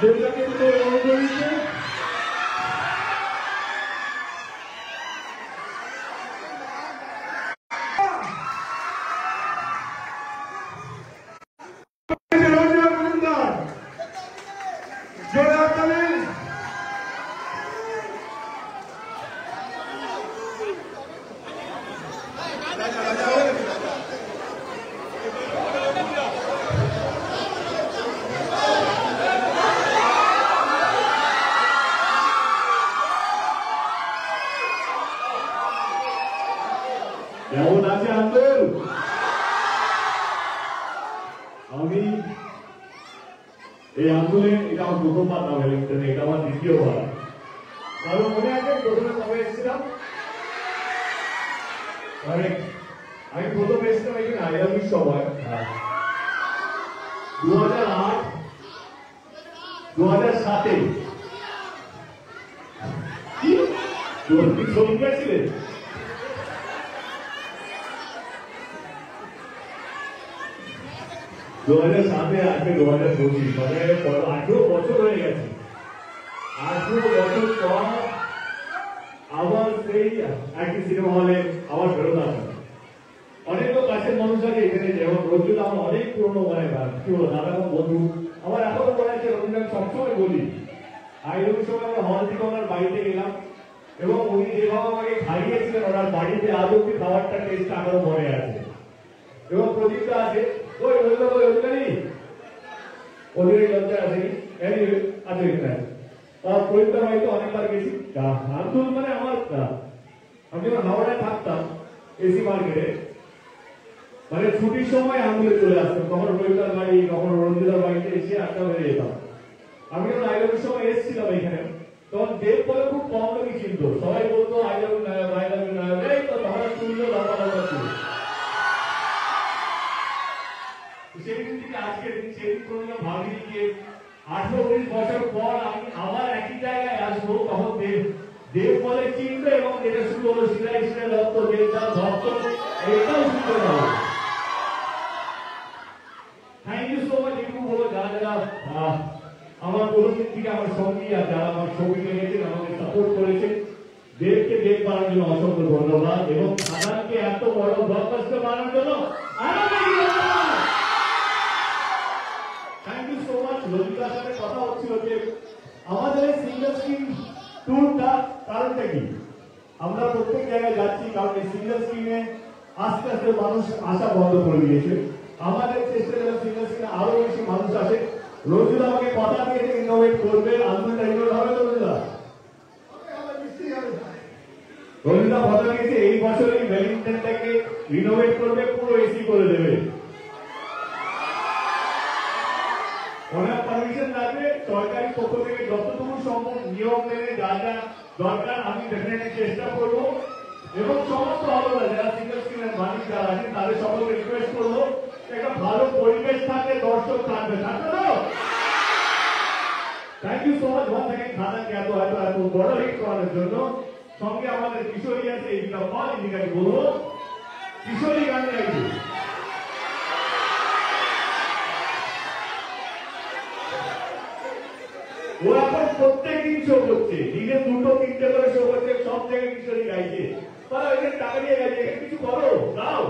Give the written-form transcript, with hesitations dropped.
যেটাকে অনুপ্রাণিত কেমন আছে আন্দোলন? আমি এই আন্দোলনে এটা আমার প্রথমবার নাম ইলেকশনে, এটা আমার দ্বিতীয়বার। কারণ মনে আছে প্রথমে কবে এসেছিলাম? আমি প্রথম এসেছিলাম এখানে আইলামির সময় 2008 2007-এ। কি সংখ্যা ছিলেন? 2007-এ আজকে 2025, মানে 18 বছর হয়ে গেছে। 18 বছর পর আবার সেই একই সিনেমা হলে আবার ফেরত আসা। অনেক লোক কাছের মানুষ আছে এখানে, যেমন রঞ্জুদা আমার অনেক পুরনো মনে হয়, কি বলো দাদা বন্ধু আমার এখনো মনে আছে। রঞ্জুদা সবসময় বলি আইরুর সময় আমরা হল থেকে ওনার বাড়িতে গেলাম এবং উনি যেভাবে আমাকে খাইয়েছিলেন ওনার বাড়িতে আজ অব্দি খাবারটা টেস্ট এখনো মনে আছে। এবং প্রদীপটা আছে, ওই বললো ওই অধিকারী ওদের লজ্জা আছে আছে এখানে। প্রদীপটার বাড়িতে অনেকবার গেছি। আন্দোলন মানে আমার আমি যখন হাওড়ায় থাকতাম এসি মার্কেটে, মানে ছুটির সময় আন্দোলনে চলে আসতাম, কখন প্রদীপটার বাড়ি কখন রঞ্জিতার বাড়িতে এসে আড্ডা হয়ে যেতাম। আমি যখন আইলামের সময় এসেছিলাম এখানে, তখন দেব বলে খুব কম লোকই চিনত। সবাই বলতো আইলাম নায়ক, এই তো ধরা তুললো লম্বা লম্বা ছিল। সেই দিন থেকে আজকের দিন সেদিন কোনো ভাবিনি যে 18-19 বছর পর আমি আবার একই জায়গায় আসবো, তখন দেব বলে চিনবে এবং এটা শুরু হলো সিলাই সিলাই রক্ত দেবদার ভক্ত, এটাও শুনতে হবে। Thank you so much. একটু বলো যারা যারা আমার প্রথম দিন থেকে আমার সঙ্গী আর যারা আমার ছবি লেগেছেন আমাকে সাপোর্ট করেছেন, দেবকে দেব বানানোর জন্য অসংখ্য ধন্যবাদ এবং খাদানকে এত বড় ব্লকবাস্টার বানানোর জন্য থ্যাংক ইউ সো মাচ। ললিতার সাথে কথা হচ্ছিল যে আমাদের সিঙ্গেল স্ক্রিন ট্যুরটা কারণটা কি? আমরা প্রত্যেক জায়গায় যাচ্ছি কারণ এই সিঙ্গেল স্ক্রিনে আস্তে আস্তে মানুষ আসা বন্ধ করে দিয়েছে। আমাদের চেষ্টা যেন সিঙ্গেল স্ক্রিনে আরো বেশি মানুষ আসে। রঞ্জুদা আমাকে কথা দিয়েছে ইনোভেট করবে, আন্দোলনটা ইনোভেট হবে তো রঞ্জুদা? রঞ্জুদা কথা দিয়েছে এই বছরই ভ্যালেন্টাইনটাকে রিনোভেট করবে, পুরো এসি করে দেবে। ওনার পারমিশন লাগবে, সরকারি পক্ষ থেকে যতটুকু সম্ভব নিয়ম মেনে যা যা দরকার আমি ডেফিনেটলি চেষ্টা করবো এবং সমস্ত হলরা যারা সিঙ্গেল স্ক্রিনের মালিক যারা আছেন তাদের সকলকে রিকোয়েস্ট করবো একটা ভালো পরিবেশ থাকলে দর্শক থাকবে, থাকবে তো? Thank you so much one second খাদানকে এত এত এত বড় হিট করার জন্য। সঙ্গে আমাদের কিশোরী আছে, এইটা বল ইন্ডিকাকে বলবো কিশোরী গান গাইছে। ও এখন প্রত্যেক দিন শো করছে, দিনে 2-3টে করে শো করছে, সব জায়গায় কিশোরী গাইছে। তারা এখানে টাকা নিয়ে গেছে, এখানে কিছু করো দাও।